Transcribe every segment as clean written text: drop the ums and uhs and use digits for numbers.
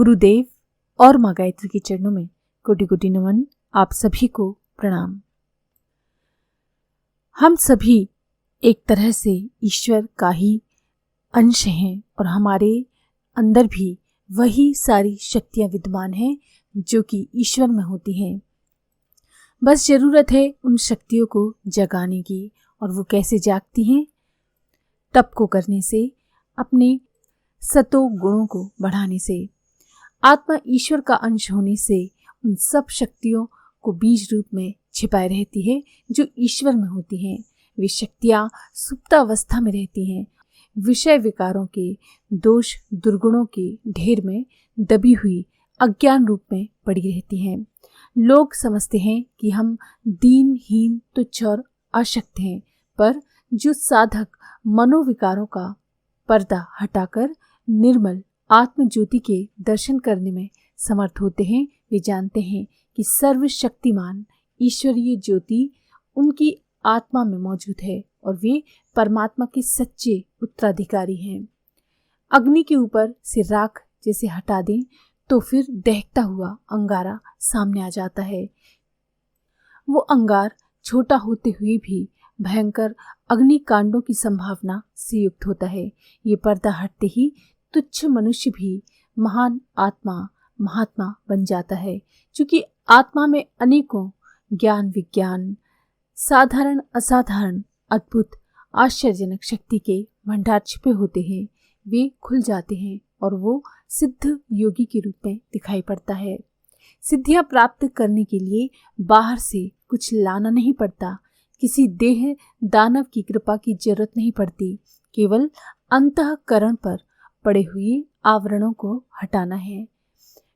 गुरुदेव और माँ गायत्री के चरणों में कोटि कोटि नमन। आप सभी को प्रणाम। हम सभी एक तरह से ईश्वर का ही अंश हैं और हमारे अंदर भी वही सारी शक्तियां विद्यमान हैं जो कि ईश्वर में होती हैं। बस जरूरत है उन शक्तियों को जगाने की। और वो कैसे जागती हैं? तप को करने से, अपने सतो गुणों को बढ़ाने से। आत्मा ईश्वर का अंश होने से उन सब शक्तियों को बीज रूप में छिपाए रहती है जो ईश्वर में होती हैं। वे शक्तियाँ सुप्तावस्था में रहती हैं, विषय विकारों के दोष दुर्गुणों के ढेर में दबी हुई अज्ञान रूप में पड़ी रहती हैं। लोग समझते हैं कि हम दीनहीन, तुच्छ और अशक्त हैं, पर जो साधक मनोविकारों का पर्दा हटाकर निर्मल आत्म ज्योति के दर्शन करने में समर्थ होते हैं, वे जानते हैं कि सर्वशक्तिमान ईश्वरीय ज्योति उनकी आत्मा में मौजूद है और वे परमात्मा के सच्चे उत्तराधिकारी हैं। अग्नि के ऊपर से राख जैसे हटा दें तो फिर दहकता हुआ अंगारा सामने आ जाता है। वो अंगार छोटा होते हुए भी भयंकर अग्निकांडों की संभावना से युक्त होता है। ये पर्दा हटते ही तुच्छ मनुष्य भी महान आत्मा महात्मा बन जाता है। क्योंकि आत्मा में अनेकों ज्ञान विज्ञान, साधारण असाधारण, अद्भुत आश्चर्यजनक शक्ति के भंडार छिपे होते हैं। वे खुल जाते हैं और वो सिद्ध योगी के रूप में दिखाई पड़ता है। सिद्धियां प्राप्त करने के लिए बाहर से कुछ लाना नहीं पड़ता, किसी देह दानव की कृपा की जरूरत नहीं पड़ती। केवल अंतःकरण पर पड़े हुए आवरणों को हटाना है।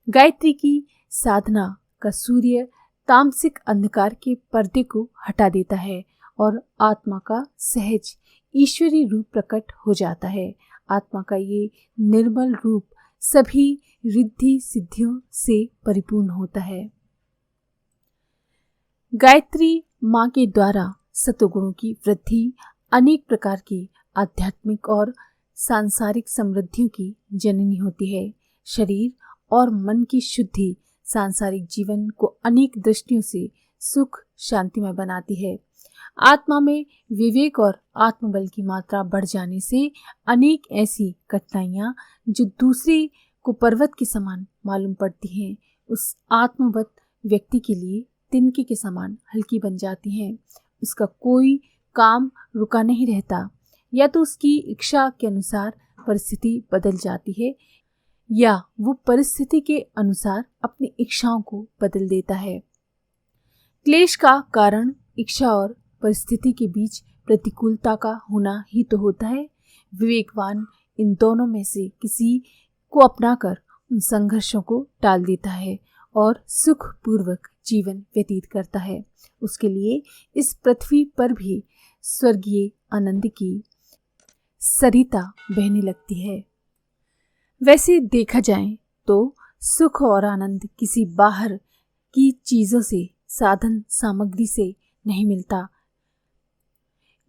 गायत्री की साधना का सूर्य तामसिक अंधकार के पर्दे को हटा देता है और आत्मा का सहज ईश्वरी रूप प्रकट हो जाता है। आत्मा का ये निर्मल रूप सभी रिद्धि सिद्धियों से परिपूर्ण होता है। गायत्री माँ के द्वारा सतोगुणों की वृद्धि अनेक प्रकार की आध्यात्मिक और सांसारिक समृद्धियों की जननी होती है। शरीर और मन की शुद्धि सांसारिक जीवन को अनेक दृष्टियों से सुख शांतिमय बनाती है। आत्मा में विवेक और आत्मबल की मात्रा बढ़ जाने से अनेक ऐसी कठिनाइयां जो दूसरे को पर्वत के समान मालूम पड़ती हैं, उस आत्मवत व्यक्ति के लिए तिनके के समान हल्की बन जाती हैं। उसका कोई काम रुका नहीं रहता। या तो उसकी इच्छा के अनुसार परिस्थिति बदल जाती है या वो परिस्थिति के अनुसार अपनी इच्छाओं को बदल देता है। क्लेश का कारण इच्छा और परिस्थिति के बीच प्रतिकूलता का होना ही तो होता है। विवेकवान इन दोनों में से किसी को अपनाकर उन संघर्षों को टाल देता है और सुखपूर्वक जीवन व्यतीत करता है। उसके लिए इस पृथ्वी पर भी स्वर्गीय आनंद की सरिता बहने लगती है। वैसे देखा जाए तो सुख और आनंद किसी बाहर की चीजों से, साधन सामग्री से नहीं मिलता।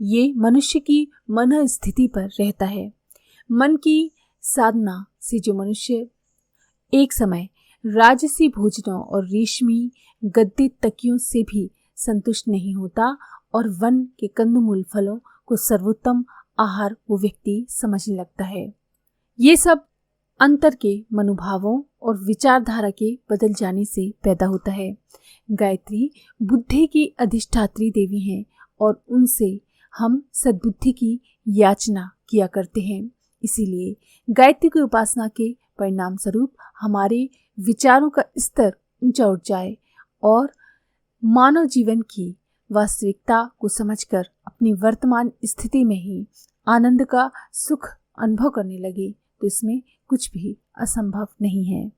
ये मनुष्य की मन स्थिति पर रहता है। मन की साधना से जो मनुष्य एक समय राजसी भोजनों और रेशमी गद्दे तकियों से भी संतुष्ट नहीं होता और वन के कंदमूल फलों को सर्वोत्तम आहार वो व्यक्ति समझने लगता है। ये सब अंतर के मनोभावों और विचारधारा के बदल जाने से पैदा होता है। गायत्री बुद्धि की अधिष्ठात्री देवी हैं और उनसे हम सद्बुद्धि की याचना किया करते हैं। इसीलिए गायत्री की उपासना के परिणाम स्वरूप हमारे विचारों का स्तर ऊंचा उठ जाए और मानव जीवन की वास्तविकता को समझकर अपनी वर्तमान स्थिति में ही आनंद का सुख अनुभव करने लगे, तो इसमें कुछ भी असंभव नहीं है।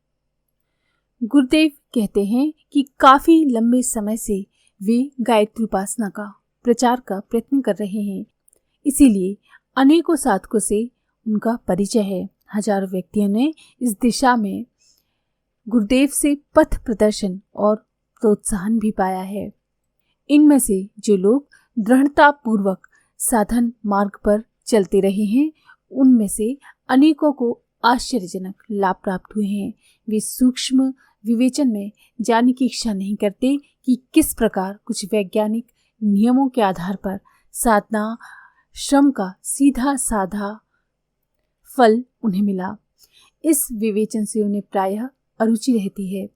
गुरुदेव कहते हैं कि काफी लंबे समय से वे गायत्री उपासना का प्रचार का प्रयत्न कर रहे हैं। इसीलिए अनेकों साधकों से उनका परिचय है। हजारों व्यक्तियों ने इस दिशा में गुरुदेव से पथ प्रदर्शन और प्रोत्साहन भी पाया है। इनमें से जो लोग दृढ़ता पूर्वक साधन मार्ग पर चलते रहे हैं, उनमें से अनेकों को आश्चर्यजनक लाभ प्राप्त हुए हैं। वे सूक्ष्म विवेचन में जाने की इच्छा नहीं करते कि किस प्रकार कुछ वैज्ञानिक नियमों के आधार पर साधना श्रम का सीधा साधा फल उन्हें मिला। इस विवेचन से उन्हें प्रायः अरुचि रहती है।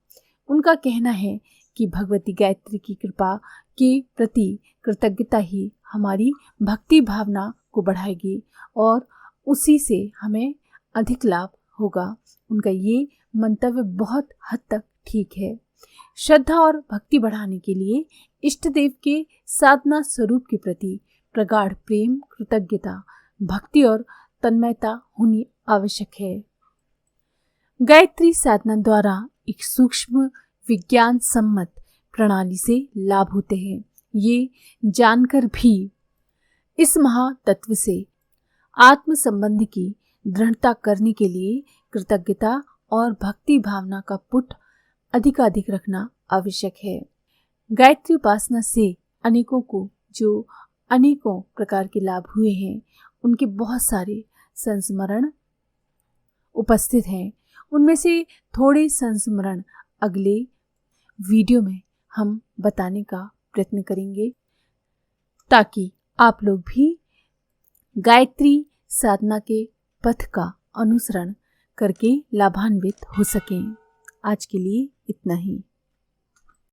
उनका कहना है कि भगवती गायत्री की कृपा के प्रति कृतज्ञता ही हमारी भक्ति भावना को बढ़ाएगी और उसी से हमें अधिक लाभ होगा। उनका ये मंतव्य बहुत हद तक ठीक है। श्रद्धा और भक्ति बढ़ाने के लिए इष्ट देव के साधना स्वरूप के प्रति प्रगाढ़ प्रेम, कृतज्ञता, भक्ति और तन्मयता होनी आवश्यक है। गायत्री साधना द्वारा एक सूक्ष्म विज्ञान सम्मत प्रणाली से लाभ होते हैं। ये जानकर भी इस महातत्व से आत्म संबंध की दृढ़ता करने के लिए कृतज्ञता और भक्ति भावना का पुट अधिकाधिक रखना आवश्यक है। गायत्री उपासना से अनेकों को जो अनेकों प्रकार के लाभ हुए हैं, उनके बहुत सारे संस्मरण उपस्थित हैं। उनमें से थोड़े संस्मरण अगले वीडियो में हम बताने का प्रयत्न करेंगे, ताकि आप लोग भी गायत्री साधना के पथ का अनुसरण करके लाभान्वित हो सकें। आज के लिए इतना ही।